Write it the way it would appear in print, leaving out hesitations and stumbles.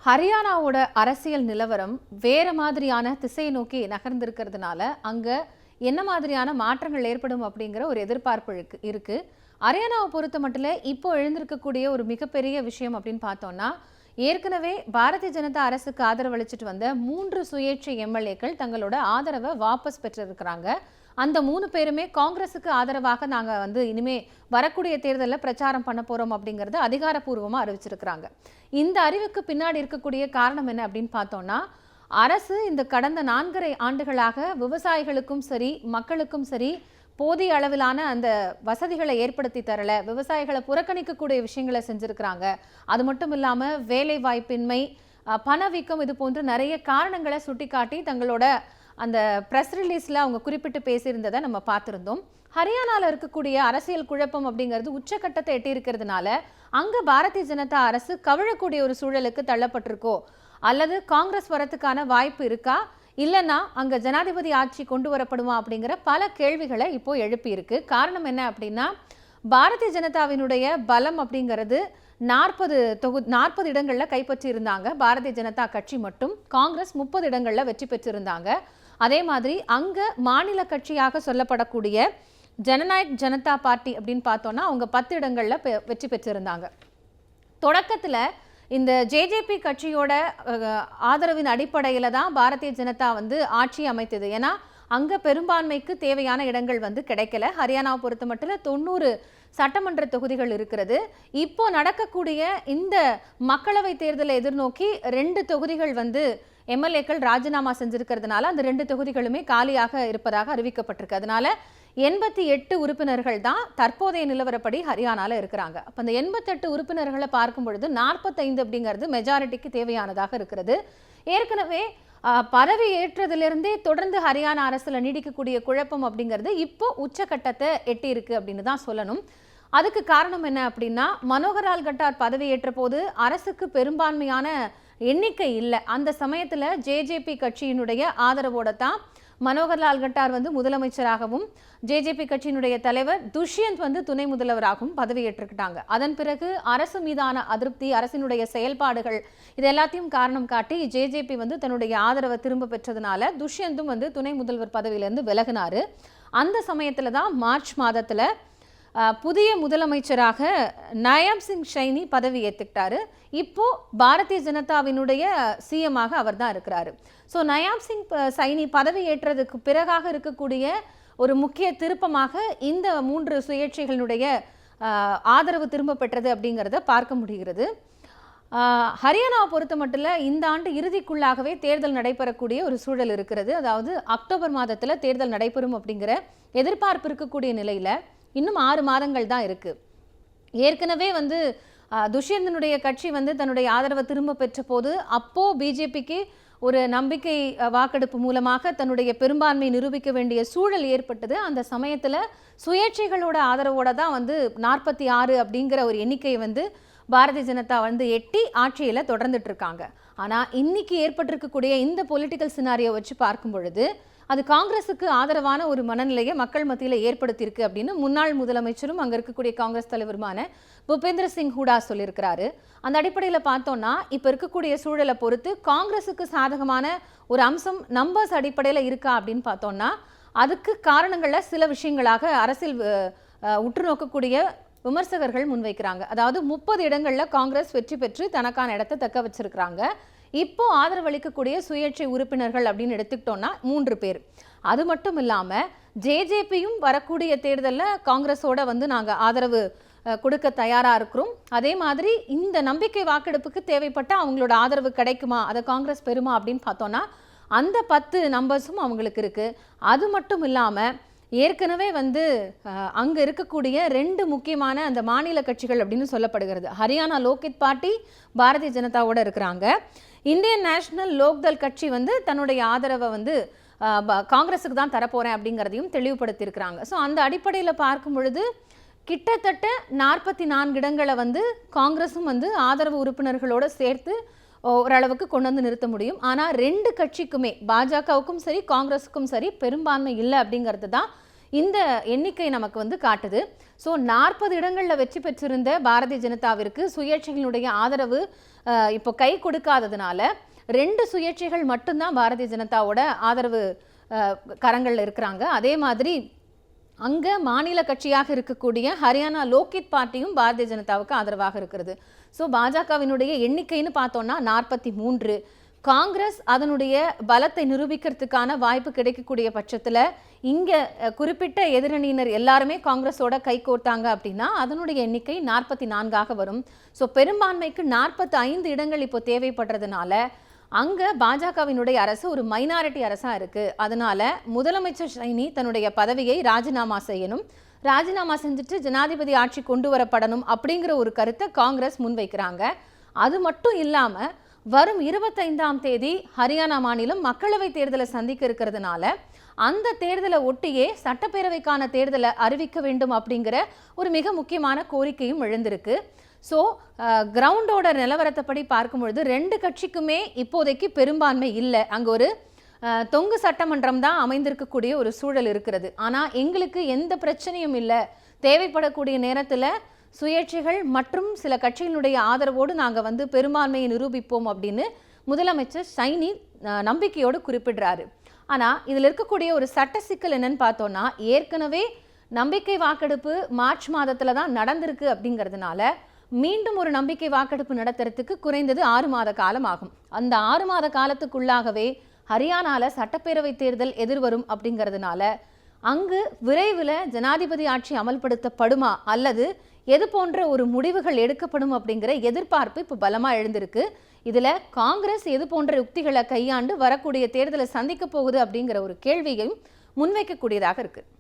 ஹரியானாவோட அரசியல் நிலவரம் வேற மாதிரியான திசையை நோக்கி நகர்ந்திருக்கிறதுனால அங்க என்ன மாதிரியான மாற்றங்கள் ஏற்படும் அப்படிங்கிற ஒரு எதிர்பார்ப்பு இருக்கு. ஹரியானாவை பொறுத்த மட்டும் இப்போ எழுந்திருக்கக்கூடிய ஒரு மிகப்பெரிய விஷயம் அப்படின்னு பார்த்தோம்னா, ஏற்கனவே பாரதிய ஜனதா அரசுக்கு ஆதரவளிச்சிட்டு வந்த 3 சுயேட்சை எம்எல்ஏக்கள் தங்களோட ஆதரவை வாபஸ் பெற்றிருக்கிறாங்க. அந்த 3 பேருமே காங்கிரஸுக்கு ஆதரவாக நாங்க இனிமே வரக்கூடிய தேர்தலில் பிரச்சாரம் பண்ண போறோம் அப்படிங்கறது அதிகாரப்பூர்வமா அறிவிச்சிருக்கிறாங்க. இந்த அறிவுக்கு பின்னாடி இருக்கக்கூடிய காரணம் என்ன அப்படின்னு பார்த்தோம்னா, அரசு இந்த கடந்த 4.5 ஆண்டுகளாக விவசாயிகளுக்கும் சரி மக்களுக்கும் சரி போதிய அளவிலான அந்த வசதிகளை ஏற்படுத்தி தரல, விவசாயிகளை புறக்கணிக்கக்கூடிய விஷயங்களை செஞ்சிருக்கிறாங்க. அது மட்டும் இல்லாம வேலை வாய்ப்பின்மை, பணவீக்கம் இது போன்ற நிறைய காரணங்களை சுட்டிக்காட்டி தங்களோட அந்த பிரஸ் ரிலீஸ்ல அவங்க குறிப்பிட்டு பேசியிருந்ததை நம்ம பார்த்திருந்தோம். ஹரியானால இருக்கக்கூடிய அரசியல் குழப்பம் அப்படிங்கிறது உச்சக்கட்டத்தை எட்டி இருக்கிறதுனால அங்க பாரதிய ஜனதா அரசு கவிழக்கூடிய ஒரு சூழலுக்கு தள்ளப்பட்டிருக்கோ, அல்லது காங்கிரஸ் வரத்துக்கான வாய்ப்பு இருக்கா, இல்லைன்னா அங்க ஜனாதிபதி ஆட்சி கொண்டு வரப்படுமா அப்படிங்கிற பல கேள்விகளை இப்போ எழுப்பி இருக்கு. காரணம் என்ன அப்படின்னா, பாரதிய ஜனதாவினுடைய பலம் அப்படிங்கிறது 40 இடங்கள்ல கைப்பற்றி இருந்தாங்க பாரதிய ஜனதா கட்சி மட்டும். காங்கிரஸ் 30 இடங்கள்ல வெற்றி பெற்றிருந்தாங்க. அதே மாதிரி அங்க மாநில கட்சியாக சொல்லப்படக்கூடிய ஜனநாயக் ஜனதா பார்ட்டி அப்படின்னு பார்த்தோம்னா அவங்க 10 இடங்கள்ல வெற்றி பெற்றிருந்தாங்க. தொடக்கத்துல இந்த ஜேஜேபி கட்சியோட ஆதரவின் அடிப்படையில தான் பாரதிய ஜனதா ஆட்சி அமைத்தது. ஏன்னா அங்க பெரும்பான்மைக்கு தேவையான இடங்கள் கிடைக்கல. ஹரியானாவை பொறுத்த மட்டும் 90 சட்டமன்ற தொகுதிகள் இருக்கிறது. இப்போ நடக்கக்கூடிய இந்த மக்களவை தேர்தலை எதிர்நோக்கி 2 தொகுதிகள் எம்எல்ஏக்கள் ராஜினாமா செஞ்சிருக்கிறதுனால அந்த 2 தொகுதிகளுமே காலியாக இருப்பதாக அறிவிக்கப்பட்டிருக்கு. அதனால 88 உறுப்பினர்கள் தான் தற்போதைய நிலவரப்படி ஹரியானால இருக்கிறாங்க. அப்ப அந்த 88 உறுப்பினர்களை பார்க்கும் பொழுது 45 அப்படிங்கிறது மெஜாரிட்டிக்கு தேவையானதாக இருக்கிறது. ஏற்கனவே பதவி ஏற்றதிலிருந்தே தொடர்ந்து ஹரியானா அரசுல நீடிக்கக்கூடிய குழப்பம் அப்படிங்கிறது இப்போ உச்சக்கட்டத்தை எட்டி இருக்கு அப்படின்னு தான் சொல்லணும். அதுக்கு காரணம் என்ன அப்படின்னா, மனோகர்லால் கட்டார் பதவி ஏற்ற போது அரசுக்கு பெரும்பான்மையான எண்ணிக்கை இல்லை. அந்த சமயத்துல ஜேஜேபி கட்சியினுடைய ஆதரவோட தான் மனோகர்லால் கட்டார் முதலமைச்சராகவும் ஜேஜேபி கட்சியினுடைய தலைவர் துஷ்யந்த் துணை முதல்வராகவும் பதவியேற்றுக்கிட்டாங்க. அதன் பிறகு அரசு மீதான அதிருப்தி, அரசினுடைய செயல்பாடுகள் இது எல்லாத்தையும் காரணம் காட்டி ஜேஜேபி தன்னுடைய ஆதரவை திரும்ப பெற்றதுனால துஷ்யந்தும் துணை முதல்வர் பதவியிலிருந்து விலகினாரு. அந்த சமயத்துல தான் மார்ச் மாதத்துல புதிய முதலமைச்சராக நயாப் சிங் சைனி பதவி ஏற்றுக்கிட்டாரு. இப்போ பாரதிய ஜனதாவினுடைய சிஎம்மாக அவர் தான் இருக்கிறாரு. ஸோ நயாப் சிங் சைனி பதவி ஏற்றதுக்கு பிறகாக இருக்கக்கூடிய ஒரு முக்கிய திருப்பமாக இந்த 3 சுயேட்சைகளுடைய ஆதரவு திரும்ப பெற்றது அப்படிங்கிறத பார்க்க முடிகிறது. ஹரியானாவை பொறுத்த மட்டும் இந்த ஆண்டு இறுதிக்குள்ளாகவே தேர்தல் நடைபெறக்கூடிய ஒரு சூழல் இருக்கிறது. அதாவது அக்டோபர் மாதத்துல தேர்தல் நடைபெறும் அப்படிங்கிற எதிர்பார்ப்பு இருக்கக்கூடிய நிலையில இன்னும் 6 மாதங்கள் தான் இருக்கு. ஏற்கனவே துஷ்யந்தனுடைய கட்சி தன்னுடைய ஆதரவை திரும்ப பெற்ற போது அப்போ பிஜேபிக்கு ஒரு நம்பிக்கை வாக்கெடுப்பு மூலமாக தன்னுடைய பெரும்பான்மை நிரூபிக்க வேண்டிய சூழல் ஏற்பட்டது. அந்த சமயத்துல சுயேட்சைகளோட ஆதரவோட தான் 46 அப்படிங்கிற ஒரு எண்ணிக்கையை பாரதிய ஜனதா எட்டி ஆட்சியில தொடர்ந்துட்டு இருக்காங்க. ஆனா இன்னைக்கு ஏற்பட்டிருக்கக்கூடிய இந்த பொலிட்டிக்கல் சினாரியோ வச்சு பார்க்கும் பொழுது அது காங்கிரஸுக்கு ஆதரவான ஒரு மனநிலையை மக்கள் மத்தியில் ஏற்படுத்தியிருக்கு அப்படின்னு முன்னாள் முதலமைச்சரும் அங்க இருக்கக்கூடிய காங்கிரஸ் தலைவருமான பூபேந்திர சிங் ஹூடா சொல்லியிருக்கிறாரு. அந்த அடிப்படையில் பார்த்தோம்னா இப்ப இருக்கக்கூடிய சூழலை பொறுத்து காங்கிரஸுக்கு சாதகமான ஒரு அம்சம் நம்பர்ஸ் அடிப்படையில் இருக்கா அப்படின்னு பார்த்தோம்னா, அதுக்கு காரணங்கள்ல சில விஷயங்களாக அரசியல் உற்று நோக்கக்கூடிய விமர்சகர்கள் முன்வைக்கிறாங்க. அதாவது 30 இடங்கள்ல காங்கிரஸ் வெற்றி பெற்று தனக்கான இடத்தை தக்க வச்சிருக்கிறாங்க. இப்போ ஆதரவளிக்கக்கூடிய சுயேட்சை உறுப்பினர்கள் அப்படின்னு எடுத்துக்கிட்டோம்னா 3 பேர். அது மட்டும் இல்லாம ஜேஜேபியும் வரக்கூடிய தேர்தலில் காங்கிரஸோட நாங்க ஆதரவு கொடுக்க தயாரா இருக்கிறோம். அதே மாதிரி இந்த நம்பிக்கை வாக்கெடுப்புக்கு தேவைப்பட்ட அவங்களோட ஆதரவு கிடைக்குமா, அதை காங்கிரஸ் பெறுமா அப்படின்னு பார்த்தோம்னா அந்த 10 நம்பர்ஸும் அவங்களுக்கு இருக்கு. அது மட்டும் இல்லாம ஏற்கனவே அங்க இருக்கக்கூடிய 2 முக்கியமான அந்த மாநில கட்சிகள் அப்படின்னு சொல்லப்படுகிறது. ஹரியானா லோக்ஹித் பார்ட்டி பாரதிய ஜனதாவோட இருக்கிறாங்க. இந்தியன் நேஷனல் லோக்தள் கட்சி தன்னுடைய ஆதரவை காங்கிரஸுக்கு தான் தரப்போறேன் அப்படிங்கிறதையும் தெளிவுபடுத்தியிருக்கிறாங்க. ஸோ அந்த அடிப்படையில் பார்க்கும் பொழுது கிட்டத்தட்ட 44 இடங்களை காங்கிரஸும் ஆதரவு உறுப்பினர்களோட சேர்த்து ஓரளவுக்கு கொண்டு நிறுத்த முடியும். ஆனால் 2 கட்சிக்குமே, பாஜகவுக்கும் சரி காங்கிரஸுக்கும் சரி, பெரும்பான்மை இல்லை அப்படிங்கிறது தான் இந்த எண்ணிக்கை நமக்கு காட்டுது. ஸோ 40 இடங்களில் வெற்றி பெற்றிருந்த பாரதிய ஜனதாவிற்கு சுயேட்சைகளுடைய ஆதரவு இப்போ கை கொடுக்காததுனால 2 சுயேட்சைகள் மட்டும்தான் பாரதிய ஜனதாவோட ஆதரவு கரங்கள்ல இருக்கிறாங்க. அதே மாதிரி அங்க மாநில கட்சியாக இருக்கக்கூடிய ஹரியானா லோகித் பார்ட்டியும் பாரதிய ஜனதாவுக்கு ஆதரவாக இருக்கிறது. ஸோ பாஜகவினுடைய எண்ணிக்கைன்னு பார்த்தோம்னா 43. காங்கிரஸ் அதனுடைய பலத்தை நிரூபிக்கிறதுக்கான வாய்ப்பு கிடைக்கக்கூடிய பட்சத்தில் இங்கே குறிப்பிட்ட எதிரணியினர் எல்லாருமே காங்கிரஸோட கை கோர்த்தாங்க அப்படின்னா அதனுடைய எண்ணிக்கை 44ஆக வரும். ஸோ பெரும்பான்மைக்கு 45 இடங்கள் இப்போ தேவைப்படுறதுனால அங்கே பாஜகவினுடைய அரசு ஒரு மைனாரிட்டி அரசாக இருக்குது. அதனால முதலமைச்சர் ஷைனி தன்னுடைய பதவியை ராஜினாமா செய்யணும், ராஜினாமா செஞ்சுட்டு ஜனாதிபதி ஆட்சி கொண்டு வரப்படணும் அப்படிங்கிற ஒரு கருத்தை காங்கிரஸ் முன்வைக்கிறாங்க. அது மட்டும் இல்லாமல் வரும் 25ஆம் தேதி ஹரியானா மாநிலம் மக்களவை தேர்தலை சந்திக்க இருக்கிறதுனால அந்த தேர்தலை ஒட்டியே சட்டப்பேரவைக்கான தேர்தலை அறிவிக்க வேண்டும் அப்படிங்கிற ஒரு மிக முக்கியமான கோரிக்கையும் எழுந்திருக்கு. ஸோ கிரவுண்டோட நிலவரத்தைப்படி பார்க்கும்பொழுது 2 கட்சிக்குமே இப்போதைக்கு பெரும்பான்மை இல்லை. அங்கே ஒரு தொங்கு சட்டமன்றம் தான் அமைந்திருக்கக்கூடிய ஒரு சூழல் இருக்கிறது. ஆனால் எங்களுக்கு எந்த பிரச்சனையும் இல்லை, தேவைப்படக்கூடிய நேரத்தில் சுயேட்சைகள் மற்றும் சில கட்சிகளுடைய ஆதரவோடு நாங்கள் பெரும்பான்மையை நிரூபிப்போம் அப்படின்னு முதலமைச்சர் ஷைனி நம்பிக்கையோடு குறிப்பிடுறாரு. ஆனால் இதில் இருக்கக்கூடிய ஒரு சட்ட சிக்கல் என்னன்னு பார்த்தோன்னா, ஏற்கனவே நம்பிக்கை வாக்கெடுப்பு மார்ச் மாதத்தில் தான் நடந்திருக்கு அப்படிங்கிறதுனால மீண்டும் ஒரு நம்பிக்கை வாக்கெடுப்பு நடத்துறதுக்கு குறைந்தது 6 மாத காலம் ஆகும். அந்த 6 மாத காலத்துக்குள்ளாகவே ஹரியானாவில் சட்டப்பேரவை தேர்தல் எதிர்வரும் அப்படிங்கிறதுனால அங்கு விரைவில் ஜனாதிபதி ஆட்சி அமல்படுத்தப்படுமா அல்லது எது போன்ற ஒரு முடிவுகள் எடுக்கப்படும் அப்படிங்கிற எதிர்பார்ப்பு இப்போ பலமாக எழுந்திருக்கு. இதில் காங்கிரஸ் எது போன்ற யுக்திகளை கையாண்டு வரக்கூடிய தேர்தலை சந்திக்க போகுது அப்படிங்கிற ஒரு கேள்வியையும் முன்வைக்கக்கூடியதாக இருக்கு.